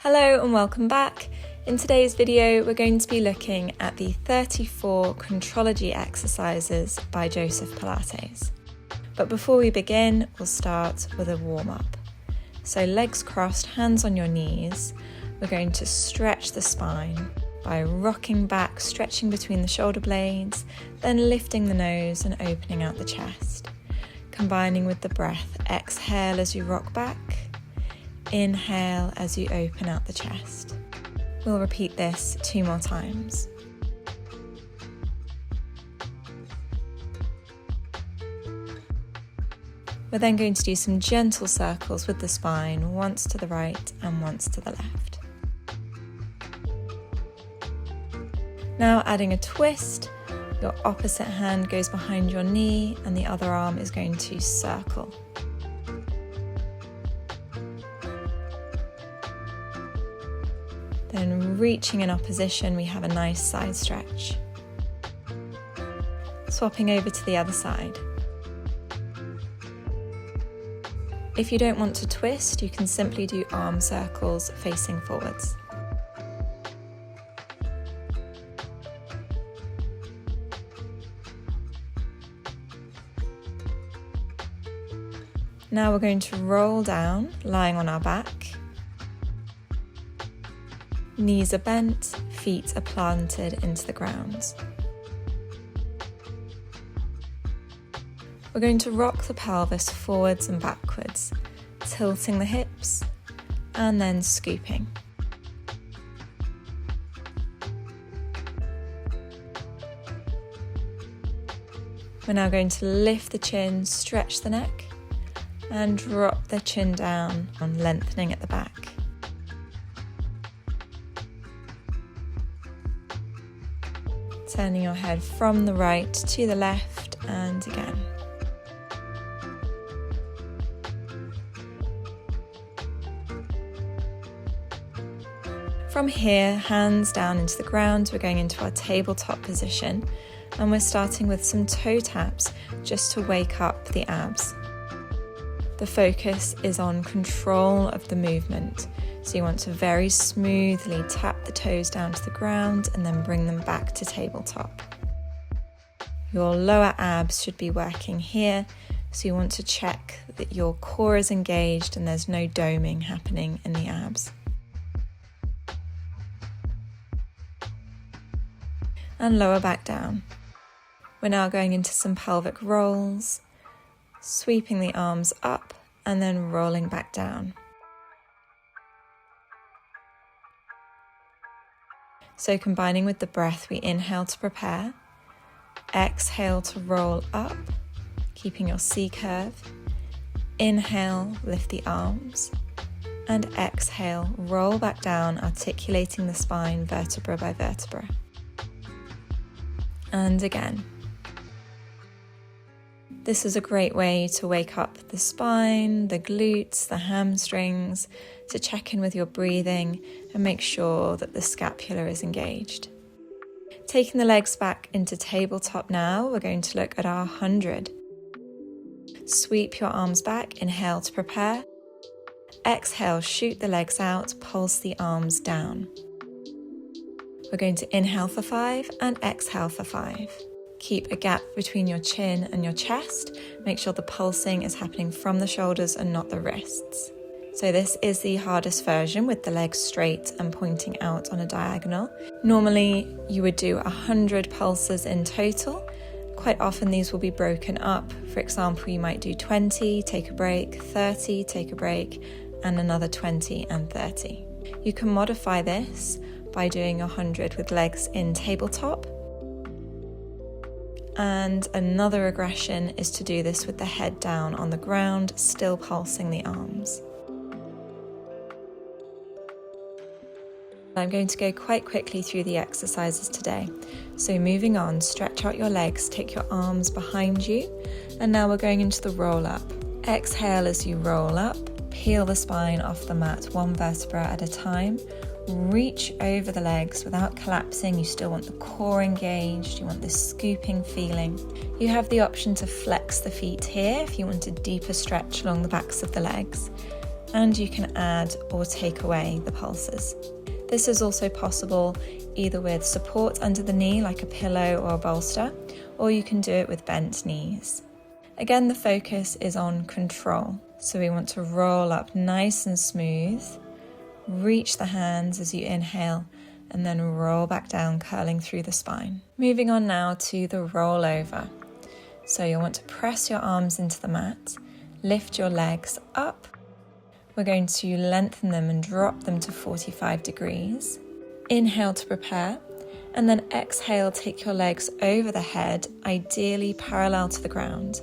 Hello and welcome back. In today's video, we're going to be looking at the 34 Contrology exercises by Joseph Pilates. But before we begin, we'll start with a warm-up. So legs crossed, hands on your knees. We're going to stretch the spine by rocking back, stretching between the shoulder blades, then lifting the nose and opening out the chest. Combining with the breath, exhale as you rock back. Inhale as you open out the chest. We'll repeat this 2 more times. We're then going to do some gentle circles with the spine, once to the right and once to the left. Now adding a twist, your opposite hand goes behind your knee and the other arm is going to circle. Then reaching in opposition, we have a nice side stretch. Swapping over to the other side. If you don't want to twist, you can simply do arm circles facing forwards. Now we're going to roll down, lying on our back. Knees are bent, feet are planted into the ground. We're going to rock the pelvis forwards and backwards, tilting the hips and then scooping. We're now going to lift the chin, stretch the neck and drop the chin down, lengthening at the back. Turning your head from the right to the left and again. From here, hands down into the ground, we're going into our tabletop position and we're starting with some toe taps just to wake up the abs. The focus is on control of the movement. So you want to very smoothly tap the toes down to the ground and then bring them back to tabletop. Your lower abs should be working here, so you want to check that your core is engaged and there's no doming happening in the abs. And lower back down. We're now going into some pelvic rolls, sweeping the arms up and then rolling back down. So combining with the breath, we inhale to prepare, exhale to roll up, keeping your C curve, inhale, lift the arms, and exhale, roll back down, articulating the spine vertebra by vertebra. And again. This is a great way to wake up the spine, the glutes, the hamstrings, to check in with your breathing and make sure that the scapula is engaged. Taking the legs back into tabletop now, we're going to look at our 100. Sweep your arms back, inhale to prepare. Exhale, shoot the legs out, pulse the arms down. We're going to inhale for 5 and exhale for 5. Keep a gap between your chin and your chest. Make sure the pulsing is happening from the shoulders and not the wrists. So this is the hardest version with the legs straight and pointing out on a diagonal. Normally you would do 100 pulses in total. Quite often these will be broken up. For example, you might do 20, take a break, 30, take a break, and another 20 and 30. You can modify this by doing 100 with legs in tabletop. And another regression is to do this with the head down on the ground, still pulsing the arms. I'm going to go quite quickly through the exercises today. So moving on, stretch out your legs, take your arms behind you, and now we're going into the roll up. Exhale as you roll up, peel the spine off the mat 1 vertebra at a time. Reach over the legs without collapsing. You still want the core engaged, you want this scooping feeling. You have the option to flex the feet here if you want a deeper stretch along the backs of the legs. and you can add or take away the pulses. This is also possible either with support under the knee like a pillow or a bolster, or you can do it with bent knees. Again, the focus is on control. So we want to roll up nice and smooth, reach the hands as you inhale, and then roll back down, curling through the spine. Moving on now to the rollover. So you'll want to press your arms into the mat, lift your legs up. We're going to lengthen them and drop them to 45 degrees. Inhale to prepare, and then exhale, take your legs over the head, ideally parallel to the ground.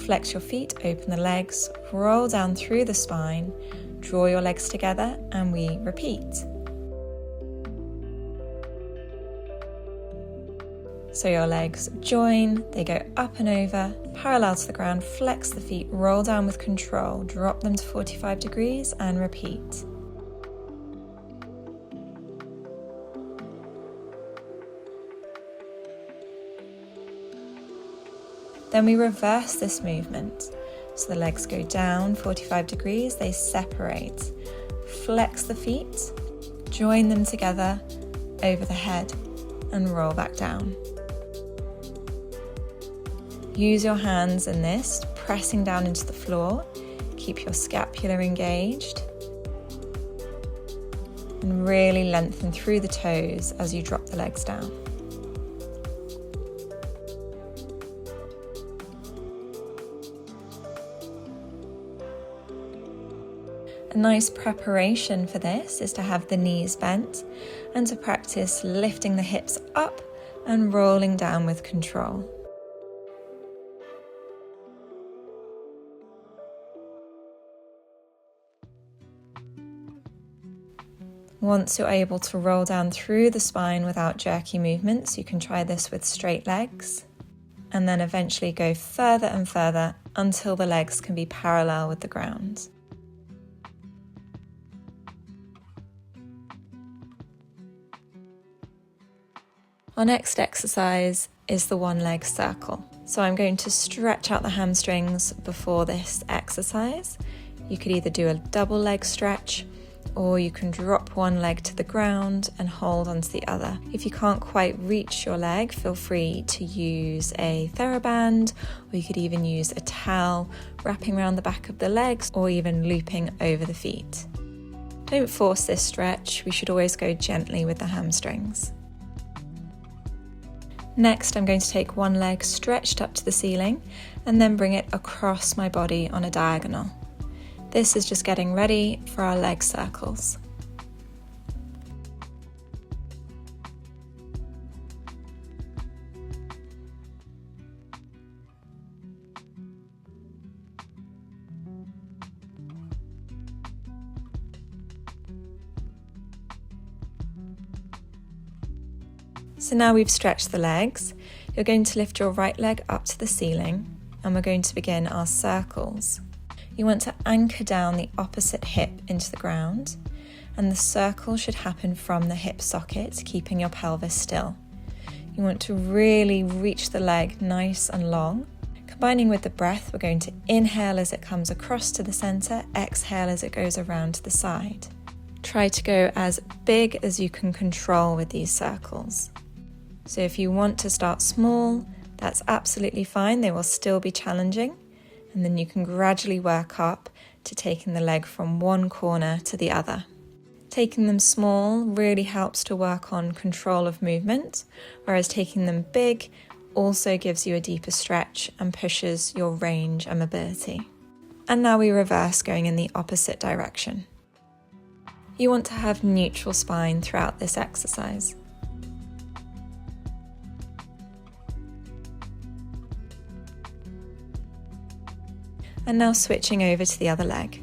Flex your feet, open the legs, roll down through the spine, draw your legs together, and we repeat. So your legs join, they go up and over, parallel to the ground, flex the feet, roll down with control, drop them to 45 degrees, and repeat. Then we reverse this movement. So the legs go down 45 degrees, they separate. Flex the feet, join them together over the head, and roll back down. Use your hands in this, pressing down into the floor. Keep your scapula engaged. And really lengthen through the toes as you drop the legs down. A nice preparation for this is to have the knees bent and to practice lifting the hips up and rolling down with control. Once you're able to roll down through the spine without jerky movements, you can try this with straight legs, and then eventually go further and further until the legs can be parallel with the ground. Our next exercise is the one leg circle. So I'm going to stretch out the hamstrings before this exercise. You could either do a double leg stretch, or you can drop one leg to the ground and hold onto the other. If you can't quite reach your leg, feel free to use a TheraBand, or you could even use a towel wrapping around the back of the legs, or even looping over the feet. Don't force this stretch, we should always go gently with the hamstrings. Next, I'm going to take one leg stretched up to the ceiling and then bring it across my body on a diagonal. This is just getting ready for our leg circles. So now we've stretched the legs, you're going to lift your right leg up to the ceiling and we're going to begin our circles. You want to anchor down the opposite hip into the ground, and the circle should happen from the hip socket, keeping your pelvis still. You want to really reach the leg nice and long. Combining with the breath, we're going to inhale as it comes across to the center, exhale as it goes around to the side. Try to go as big as you can control with these circles. So if you want to start small, that's absolutely fine, they will still be challenging. And then you can gradually work up to taking the leg from one corner to the other. Taking them small really helps to work on control of movement, whereas taking them big also gives you a deeper stretch and pushes your range and mobility. And now we reverse, going in the opposite direction. You want to have neutral spine throughout this exercise. And now switching over to the other leg.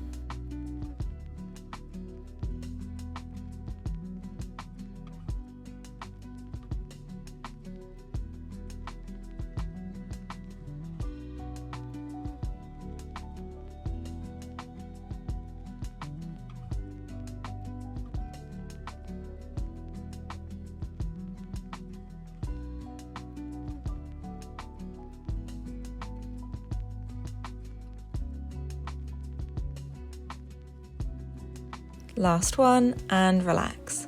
Last one, and relax.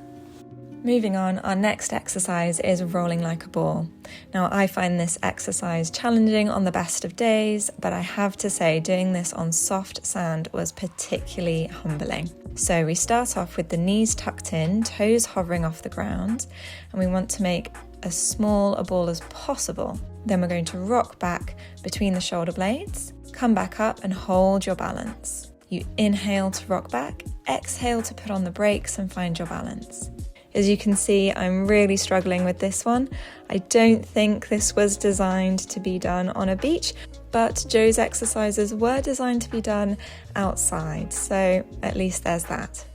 Moving on, our next exercise is rolling like a ball. Now, I find this exercise challenging on the best of days, but I have to say doing this on soft sand was particularly humbling. So we start off with the knees tucked in, toes hovering off the ground, and we want to make as small a ball as possible. Then we're going to rock back between the shoulder blades, come back up and hold your balance. You inhale to rock back, exhale to put on the brakes and find your balance. As you can see, I'm really struggling with this one. I don't think this was designed to be done on a beach, but Joe's exercises were designed to be done outside, so at least there's that.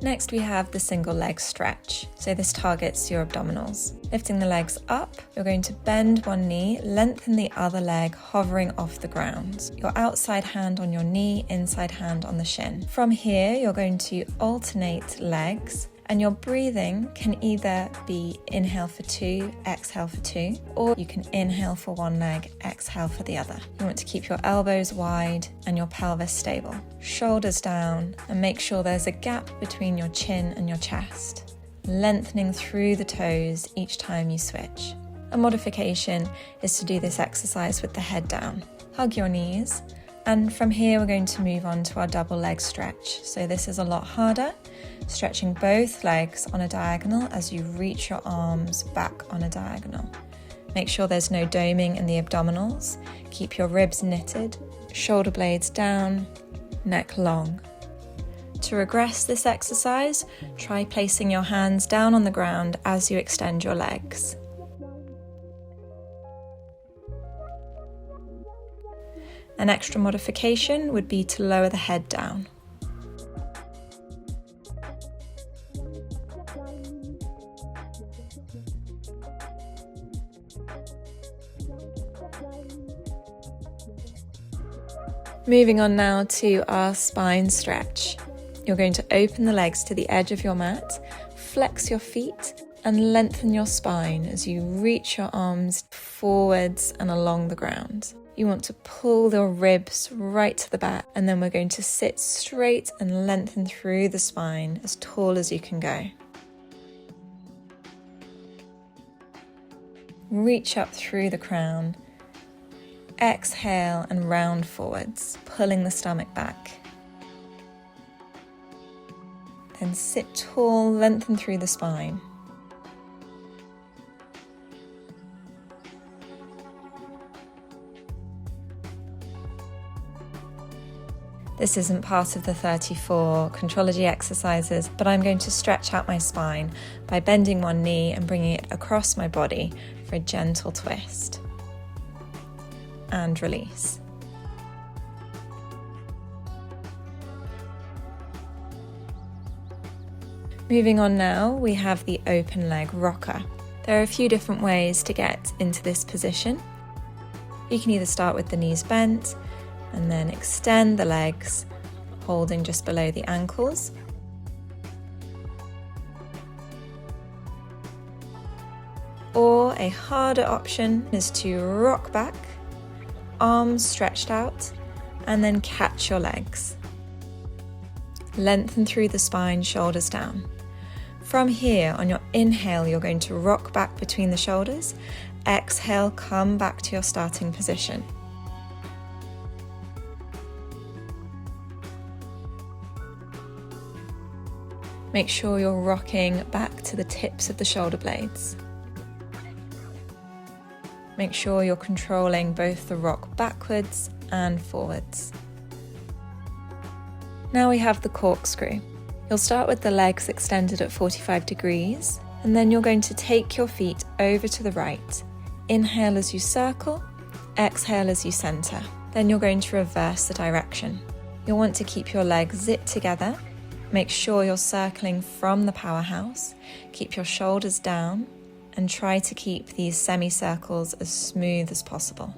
Next we have the single leg stretch. So this targets your abdominals. Lifting the legs up, you're going to bend one knee, lengthen the other leg, hovering off the ground. Your outside hand on your knee, inside hand on the shin. From here, you're going to alternate legs, and your breathing can either be inhale for 2, exhale for 2, or you can inhale for one leg, exhale for the other. You want to keep your elbows wide and your pelvis stable. Shoulders down, and make sure there's a gap between your chin and your chest, lengthening through the toes each time you switch. A modification is to do this exercise with the head down. Hug your knees, and from here we're going to move on to our double leg stretch. So this is a lot harder, stretching both legs on a diagonal as you reach your arms back on a diagonal. Make sure there's no doming in the abdominals. Keep your ribs knitted, shoulder blades down, neck long. To regress this exercise, try placing your hands down on the ground as you extend your legs. An extra modification would be to lower the head down. Moving on now to our spine stretch. You're going to open the legs to the edge of your mat, flex your feet, and lengthen your spine as you reach your arms forwards and along the ground. You want to pull your ribs right to the back, and then we're going to sit straight and lengthen through the spine as tall as you can go. Reach up through the crown. Exhale and round forwards, pulling the stomach back. Then sit tall, lengthen through the spine. This isn't part of the 34 Contrology exercises, but I'm going to stretch out my spine by bending one knee and bringing it across my body for a gentle twist. And release. Moving on now, we have the open leg rocker. There are a few different ways to get into this position. You can either start with the knees bent and then extend the legs, holding just below the ankles. Or a harder option is to rock back, arms stretched out, and then catch your legs. Lengthen through the spine, shoulders down. From here, on your inhale, you're going to rock back between the shoulders. Exhale, come back to your starting position. Make sure you're rocking back to the tips of the shoulder blades. Make sure you're controlling both the rock backwards and forwards. Now we have the corkscrew. You'll start with the legs extended at 45 degrees, and then you're going to take your feet over to the right. Inhale as you circle, exhale as you center. Then you're going to reverse the direction. You'll want to keep your legs zipped together. Make sure you're circling from the powerhouse. Keep your shoulders down and try to keep these semicircles as smooth as possible.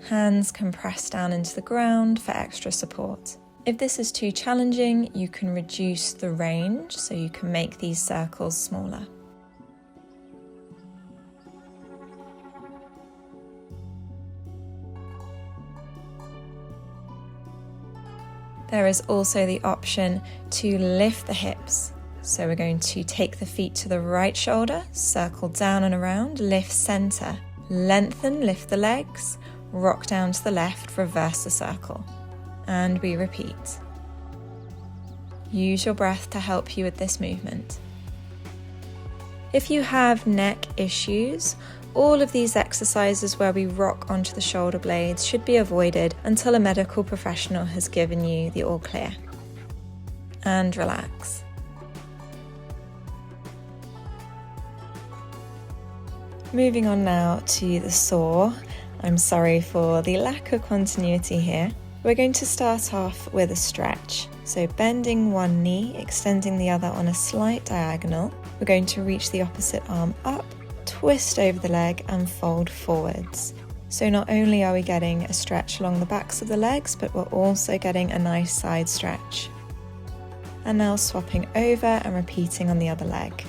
Hands can press down into the ground for extra support. If this is too challenging, you can reduce the range so you can make these circles smaller. There is also the option to lift the hips. So we're going to take the feet to the right shoulder, circle down and around, lift center, lengthen, lift the legs, rock down to the left, reverse the circle. And we repeat. Use your breath to help you with this movement. If you have neck issues, all of these exercises where we rock onto the shoulder blades should be avoided until a medical professional has given you the all clear. And relax. Moving on now to the saw. I'm sorry for the lack of continuity here. We're going to start off with a stretch. So bending one knee, extending the other on a slight diagonal. We're going to reach the opposite arm up, twist over the leg and fold forwards. So not only are we getting a stretch along the backs of the legs, but we're also getting a nice side stretch. And now swapping over and repeating on the other leg.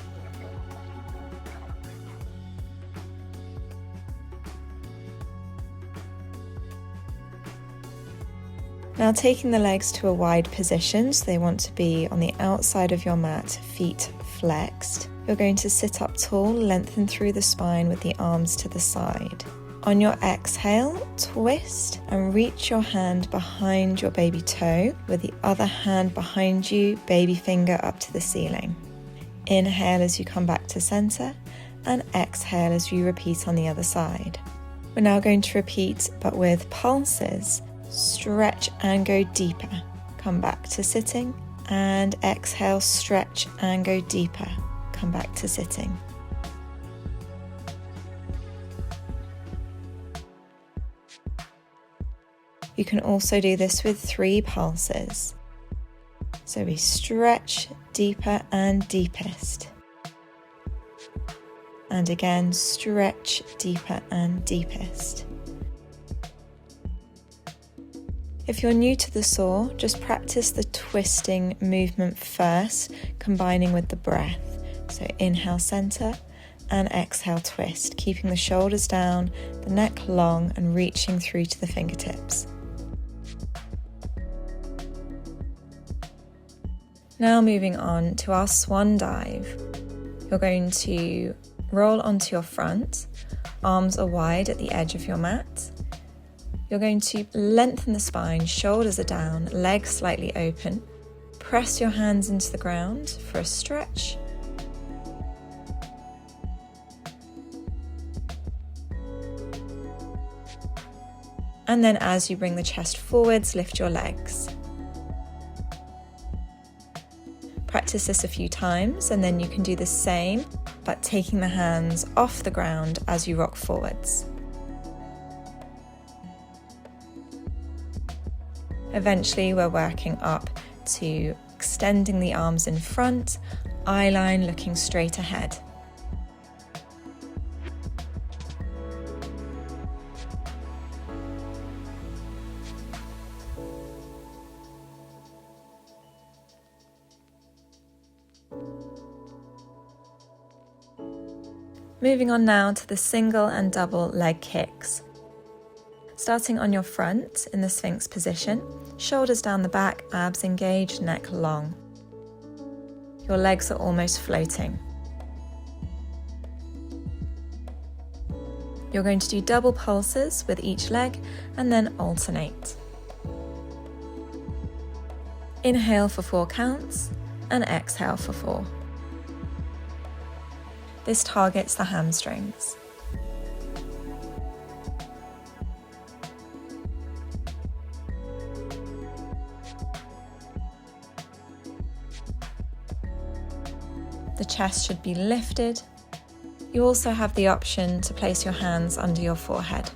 Now taking the legs to a wide position, so they want to be on the outside of your mat, feet flexed. You're going to sit up tall, lengthen through the spine with the arms to the side. On your exhale, twist and reach your hand behind your baby toe with the other hand behind you, baby finger up to the ceiling. Inhale as you come back to center and exhale as you repeat on the other side. We're now going to repeat but with pulses. Stretch and go deeper. Come back to sitting and exhale, stretch and go deeper. Come back to sitting. You can also do this with 3 pulses. So we stretch deeper and deepest. And again, stretch deeper and deepest. If you're new to the saw, just practice the twisting movement first, combining with the breath. So inhale center and exhale twist, keeping the shoulders down, the neck long and reaching through to the fingertips. Now moving on to our swan dive. You're going to roll onto your front, arms are wide at the edge of your mat. You're going to lengthen the spine, shoulders are down, legs slightly open. Press your hands into the ground for a stretch. And then as you bring the chest forwards, lift your legs. Practice this a few times and then you can do the same, but taking the hands off the ground as you rock forwards. Eventually we're working up to extending the arms in front, eye line looking straight ahead. Moving on now to the single and double leg kicks. Starting on your front in the Sphinx position, shoulders down the back, abs engaged, neck long. Your legs are almost floating. You're going to do double pulses with each leg and then alternate. Inhale for 4 counts and exhale for 4. This targets the hamstrings. The chest should be lifted. You also have the option to place your hands under your forehead.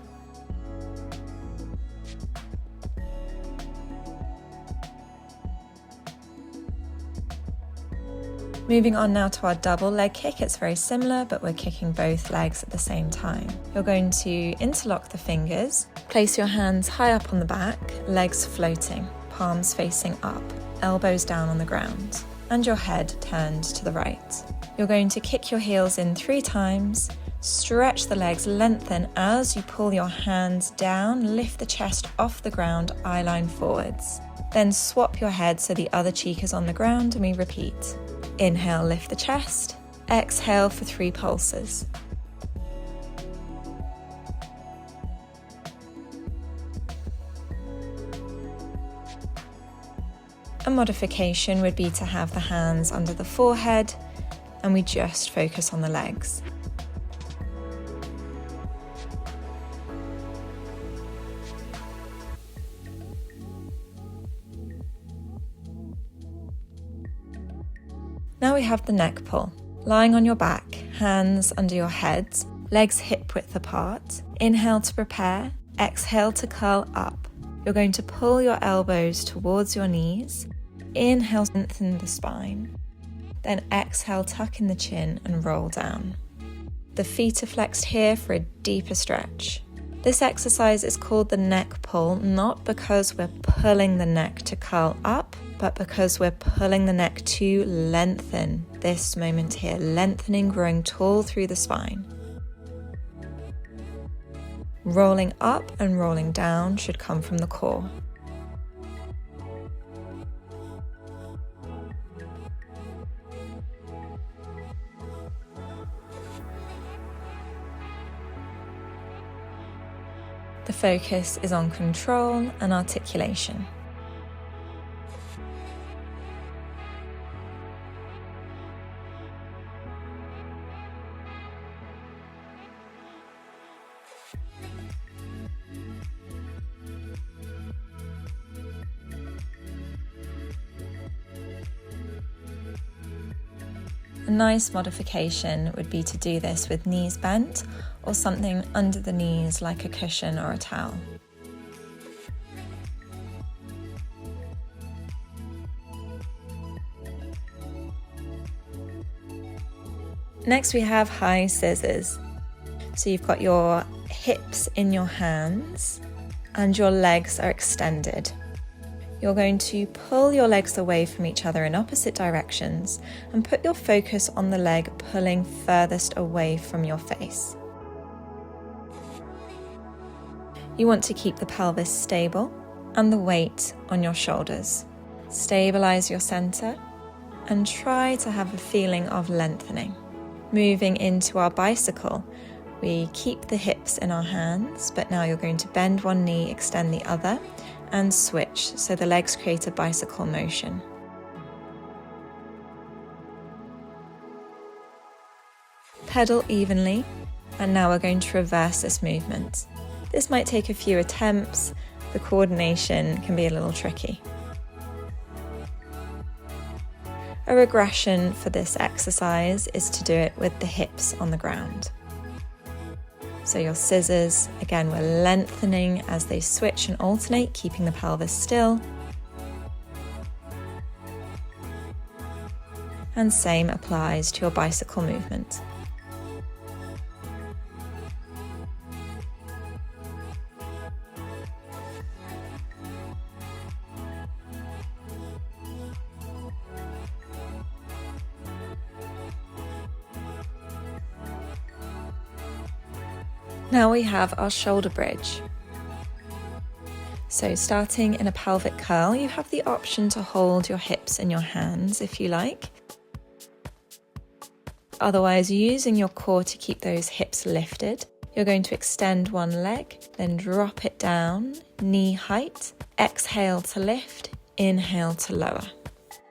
Moving on now to our double leg kick. It's very similar, but we're kicking both legs at the same time. You're going to interlock the fingers, place your hands high up on the back, legs floating, palms facing up, elbows down on the ground, and your head turned to the right. You're going to kick your heels in 3 times, stretch the legs, lengthen as you pull your hands down, lift the chest off the ground, eye line forwards. Then swap your head so the other cheek is on the ground and we repeat. Inhale, lift the chest. Exhale for 3 pulses. A modification would be to have the hands under the forehead and we just focus on the legs. Now we have the neck pull. Lying on your back, hands under your heads, legs hip width apart. Inhale to prepare, exhale to curl up. You're going to pull your elbows towards your knees. Inhale, lengthen the spine. Then exhale, tuck in the chin and roll down. The feet are flexed here for a deeper stretch. This exercise is called the neck pull, not because we're pulling the neck to curl up, but because we're pulling the neck to lengthen this moment here, lengthening, growing tall through the spine. Rolling up and rolling down should come from the core. The focus is on control and articulation. A nice modification would be to do this with knees bent or something under the knees like a cushion or a towel. Next we have high scissors. So you've got your hips in your hands and your legs are extended. You're going to pull your legs away from each other in opposite directions and put your focus on the leg pulling furthest away from your face. You want to keep the pelvis stable and the weight on your shoulders. Stabilize your center and try to have a feeling of lengthening. Moving into our bicycle, we keep the hips in our hands, but now you're going to bend one knee, extend the other, and switch, so the legs create a bicycle motion. Pedal evenly, and now we're going to reverse this movement. This might take a few attempts, the coordination can be a little tricky. A regression for this exercise is to do it with the hips on the ground. So your scissors, again, we're lengthening as they switch and alternate, keeping the pelvis still. And same applies to your bicycle movement. Now we have our shoulder bridge. So starting in a pelvic curl, you have the option to hold your hips in your hands if you like. Otherwise, using your core to keep those hips lifted, you're going to extend one leg, then drop it down, knee height, exhale to lift, inhale to lower.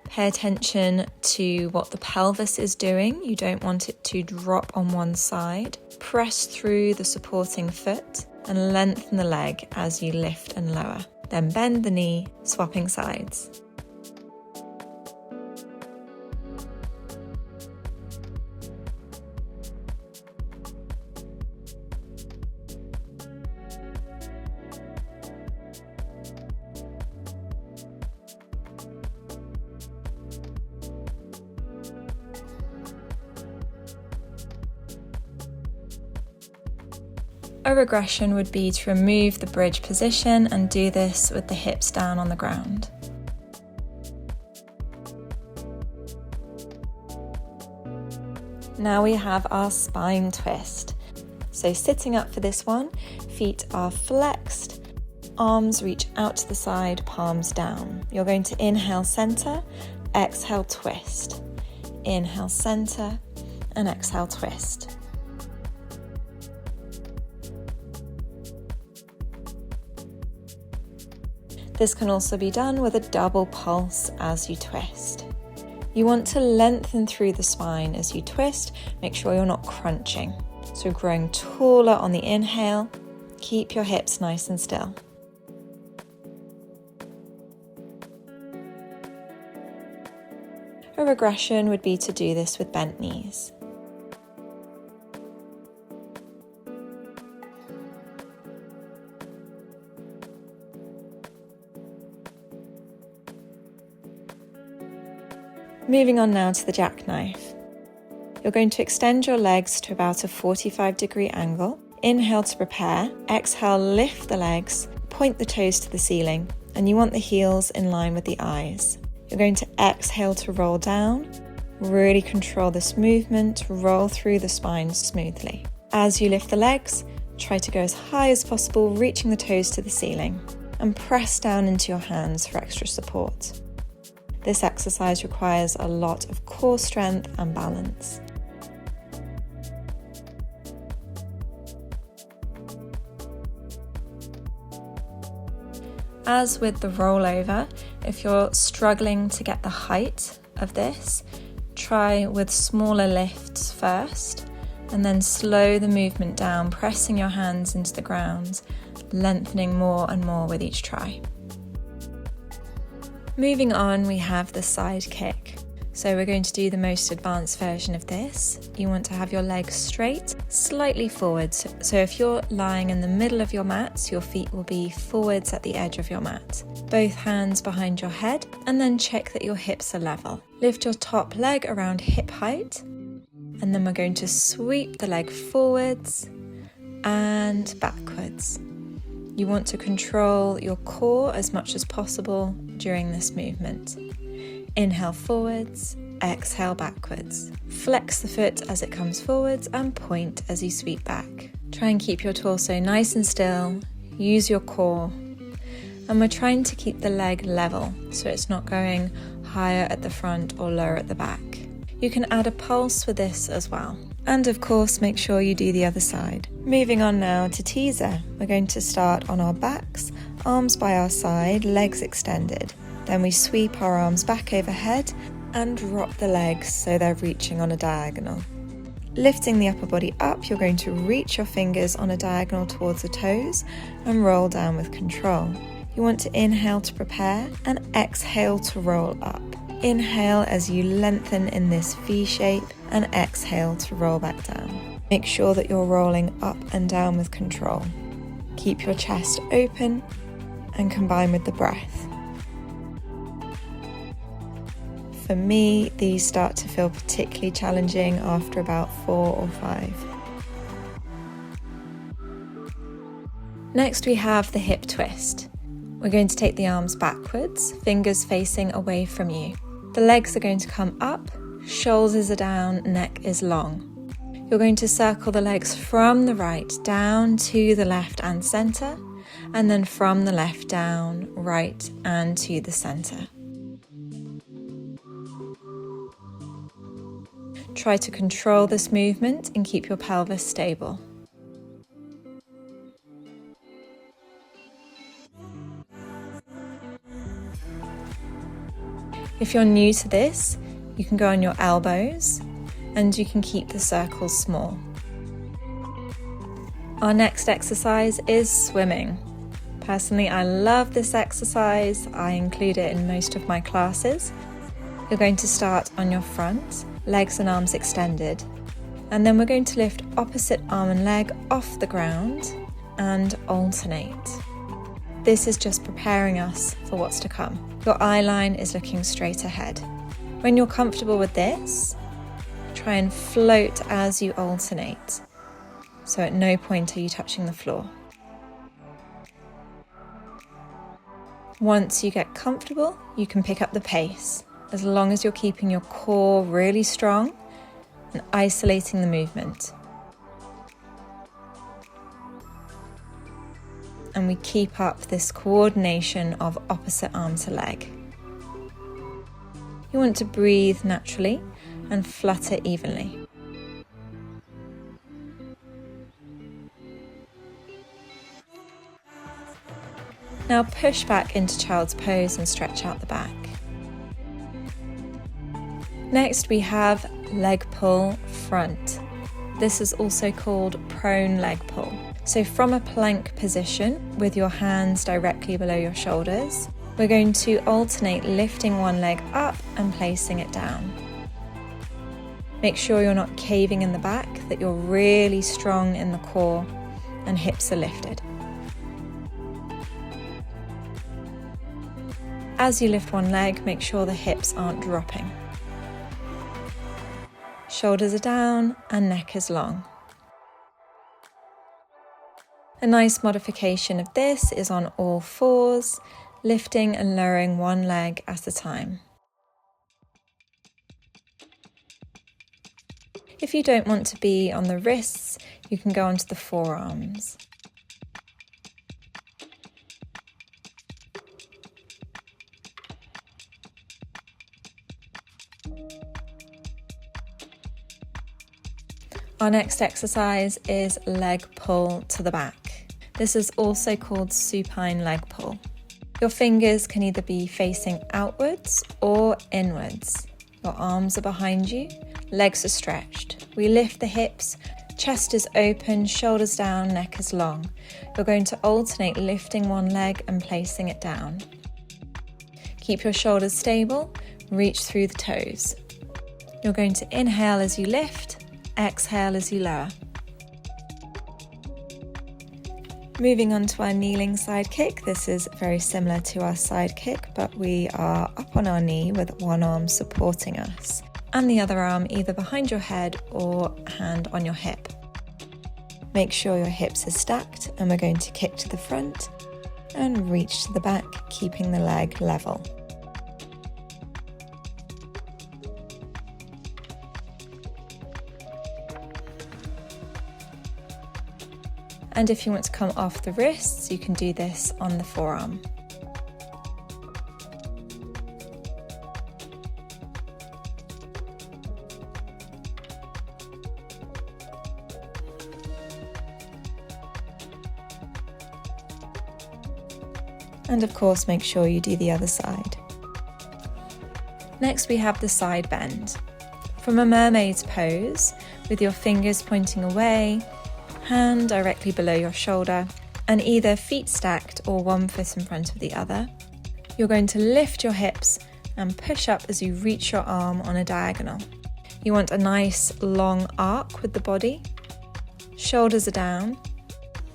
Pay attention to what the pelvis is doing. You don't want it to drop on one side. Press through the supporting foot and lengthen the leg as you lift and lower. Then bend the knee, swapping sides. A regression would be to remove the bridge position and do this with the hips down on the ground. Now we have our spine twist. So sitting up for this one, feet are flexed, arms reach out to the side, palms down. You're going to inhale, center, exhale, twist. Inhale, center, and exhale, twist. This can also be done with a double pulse as you twist. You want to lengthen through the spine as you twist. Make sure you're not crunching. So growing taller on the inhale, keep your hips nice and still. A regression would be to do this with bent knees. Moving on now to the jackknife. You're going to extend your legs to about a 45-degree angle. Inhale to prepare. Exhale, lift the legs, point the toes to the ceiling, and you want the heels in line with the eyes. You're going to exhale to roll down. Really control this movement, roll through the spine smoothly. As you lift the legs, try to go as high as possible, reaching the toes to the ceiling, and press down into your hands for extra support. This exercise requires a lot of core strength and balance. As with the rollover, if you're struggling to get the height of this, try with smaller lifts first, and then slow the movement down, pressing your hands into the ground, lengthening more and more with each try. Moving on, we have the side kick. So we're going to do the most advanced version of this. You want to have your legs straight, slightly forwards. So if you're lying in the middle of your mat, your feet will be forwards at the edge of your mat. Both hands behind your head, and then check that your hips are level. Lift your top leg around hip height, and then we're going to sweep the leg forwards and backwards. You want to control your core as much as possible during this movement. Inhale forwards, exhale backwards. Flex the foot as it comes forwards and point as you sweep back. Try and keep your torso nice and still, use your core. And we're trying to keep the leg level so it's not going higher at the front or lower at the back. You can add a pulse with this as well. And of course, make sure you do the other side. Moving on now to teaser. We're going to start on our backs, arms by our side, legs extended. Then we sweep our arms back overhead and drop the legs so they're reaching on a diagonal. Lifting the upper body up, you're going to reach your fingers on a diagonal towards the toes and roll down with control. You want to inhale to prepare and exhale to roll up. Inhale as you lengthen in this V shape and exhale to roll back down. Make sure that you're rolling up and down with control. Keep your chest open and combine with the breath. For me, these start to feel particularly challenging after about 4 or 5. Next we have the hip twist. We're going to take the arms backwards, fingers facing away from you. The legs are going to come up, shoulders are down, neck is long. You're going to circle the legs from the right down to the left and centre, and then from the left down, right and to the centre. Try to control this movement and keep your pelvis stable. If you're new to this, you can go on your elbows and you can keep the circles small. Our next exercise is swimming. Personally, I love this exercise. I include it in most of my classes. You're going to start on your front, legs and arms extended, and then we're going to lift opposite arm and leg off the ground and alternate. This is just preparing us for what's to come. Your eye line is looking straight ahead. When you're comfortable with this, try and float as you alternate. So at no point are you touching the floor. Once you get comfortable, you can pick up the pace, as long as you're keeping your core really strong and isolating the movement. and we keep up this coordination of opposite arm to leg. You want to breathe naturally and flutter evenly. Now push back into child's pose and stretch out the back. Next we have leg pull front. This is also called prone leg pull. So from a plank position with your hands directly below your shoulders, we're going to alternate lifting one leg up and placing it down. Make sure you're not caving in the back, that you're really strong in the core and hips are lifted. As you lift one leg, make sure the hips aren't dropping. Shoulders are down and neck is long. A nice modification of this is on all fours, lifting and lowering one leg at a time. If you don't want to be on the wrists, you can go onto the forearms. Our next exercise is leg pull to the back. This is also called supine leg pull. Your fingers can either be facing outwards or inwards. Your arms are behind you, legs are stretched. We lift the hips, chest is open, shoulders down, neck is long. You're going to alternate lifting one leg and placing it down. Keep your shoulders stable, reach through the toes. You're going to inhale as you lift, exhale as you lower. Moving on to our kneeling side kick. This is very similar to our side kick, but we are up on our knee with one arm supporting us and the other arm either behind your head or hand on your hip. Make sure your hips are stacked and we're going to kick to the front and reach to the back, keeping the leg level. And if you want to come off the wrists, you can do this on the forearm. And of course, make sure you do the other side. Next, we have the side bend. From a mermaid's pose, with your fingers pointing away, hand directly below your shoulder, and either feet stacked or one foot in front of the other. You're going to lift your hips and push up as you reach your arm on a diagonal. You want a nice long arc with the body. Shoulders are down,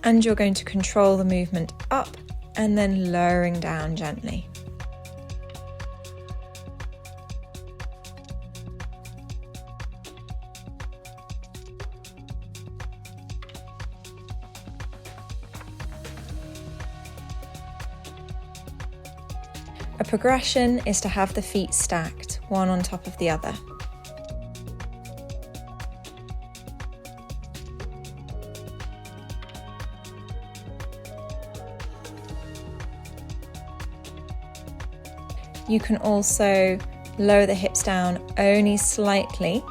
and you're going to control the movement up and then lowering down gently. A progression is to have the feet stacked, one on top of the other. You can also lower the hips down only slightly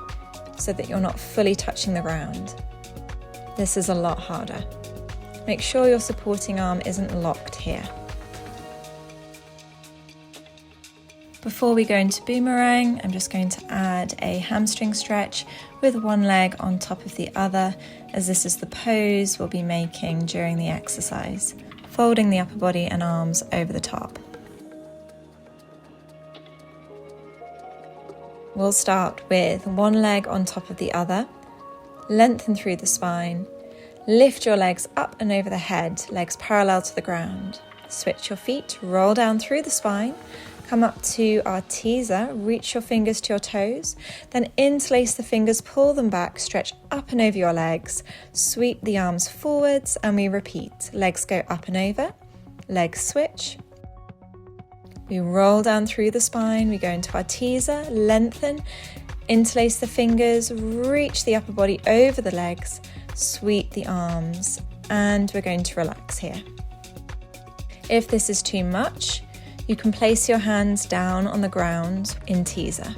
so that you're not fully touching the ground. This is a lot harder. Make sure your supporting arm isn't locked here. Before we go into boomerang, I'm just going to add a hamstring stretch with one leg on top of the other, as this is the pose we'll be making during the exercise, folding the upper body and arms over the top. We'll start with one leg on top of the other, lengthen through the spine, lift your legs up and over the head, legs parallel to the ground. Switch your feet, roll down through the spine, come up to our teaser, reach your fingers to your toes, then interlace the fingers, pull them back, stretch up and over your legs, sweep the arms forwards, and we repeat. Legs go up and over, legs switch. We roll down through the spine, we go into our teaser, lengthen, interlace the fingers, reach the upper body over the legs, sweep the arms, and we're going to relax here. If this is too much, you can place your hands down on the ground in teaser.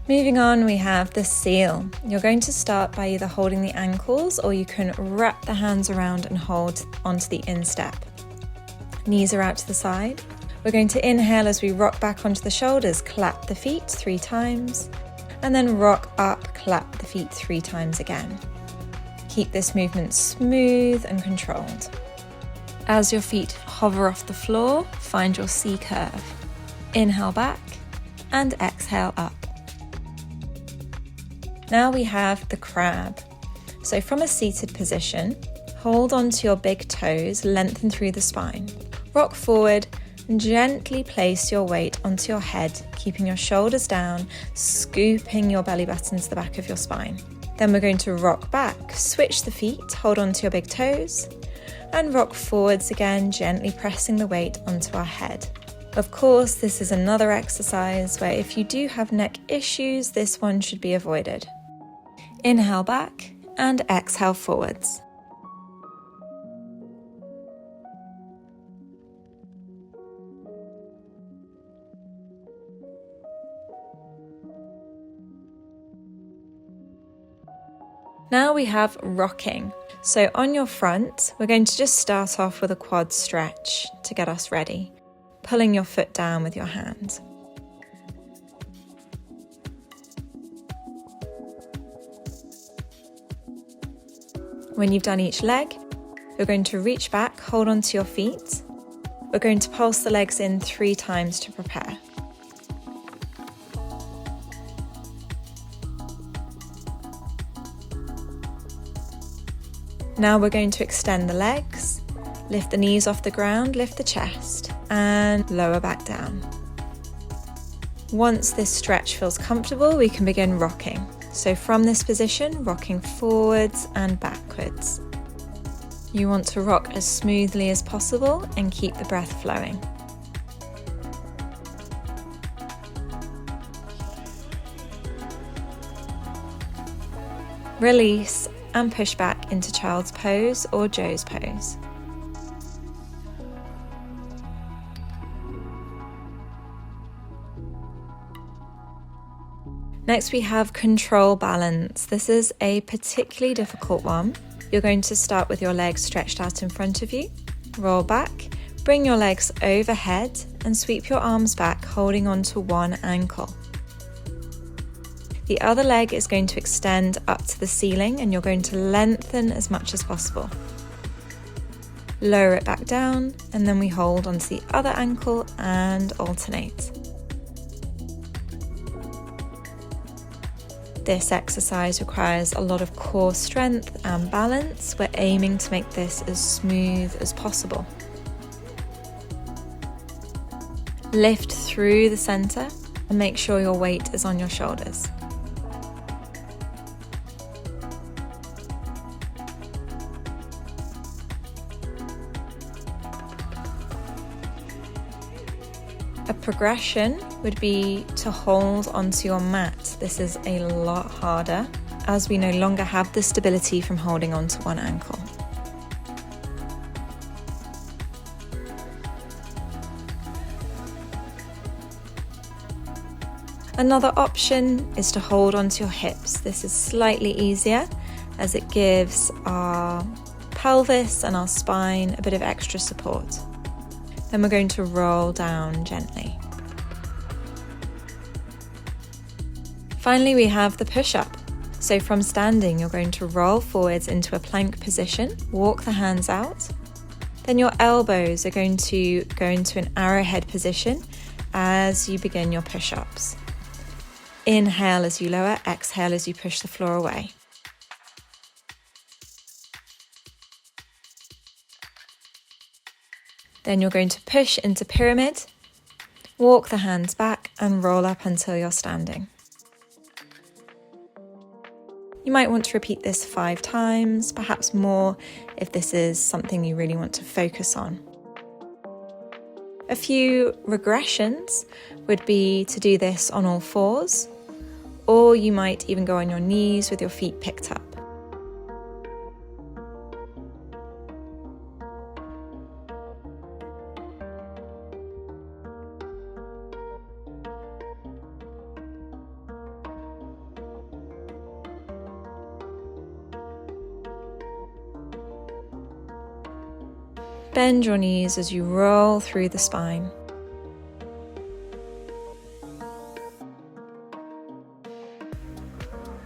Moving on, we have the seal. You're going to start by either holding the ankles, or you can wrap the hands around and hold onto the instep. Knees are out to the side. We're going to inhale as we rock back onto the shoulders, clap the feet 3 times, and then rock up, clap the feet 3 times again. Keep this movement smooth and controlled. As your feet hover off the floor, find your C curve. Inhale back and exhale up. Now we have the crab. So from a seated position, hold onto your big toes, lengthen through the spine. Rock forward and gently place your weight onto your head, keeping your shoulders down, scooping your belly button to the back of your spine. Then we're going to rock back, switch the feet, hold onto your big toes, and rock forwards again, gently pressing the weight onto our head. Of course, this is another exercise where if you do have neck issues, this one should be avoided. Inhale back and exhale forwards. Now we have rocking. So on your front, we're going to just start off with a quad stretch to get us ready, pulling your foot down with your hand. When you've done each leg, you're going to reach back, hold onto your feet. We're going to pulse the legs in 3 times to prepare. Now we're going to extend the legs, lift the knees off the ground, lift the chest, and lower back down. Once this stretch feels comfortable, we can begin rocking. So from this position, rocking forwards and backwards. You want to rock as smoothly as possible and keep the breath flowing. Release and push back into child's pose or Joe's pose. Next we have control balance. This is a particularly difficult one. You're going to start with your legs stretched out in front of you. Roll back, bring your legs overhead and sweep your arms back, holding on to one ankle. The other leg is going to extend up to the ceiling and you're going to lengthen as much as possible. Lower it back down and then we hold onto the other ankle and alternate. This exercise requires a lot of core strength and balance. We're aiming to make this as smooth as possible. Lift through the center and make sure your weight is on your shoulders. A progression would be to hold onto your mat. This is a lot harder as we no longer have the stability from holding onto one ankle. Another option is to hold onto your hips. This is slightly easier as it gives our pelvis and our spine a bit of extra support. Then we're going to roll down gently. Finally, we have the push-up. So from standing, you're going to roll forwards into a plank position, walk the hands out. Then your elbows are going to go into an arrowhead position as you begin your push-ups. Inhale as you lower, exhale as you push the floor away. Then you're going to push into pyramid, walk the hands back and roll up until you're standing. You might want to repeat this 5 times, perhaps more if this is something you really want to focus on. A few regressions would be to do this on all 4s, or you might even go on your knees with your feet picked up. Bend your knees as you roll through the spine.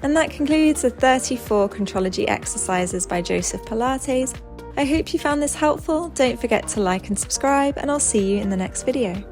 And that concludes the 34 Contrology exercises by Joseph Pilates. I hope you found this helpful. Don't forget to like and subscribe, and I'll see you in the next video.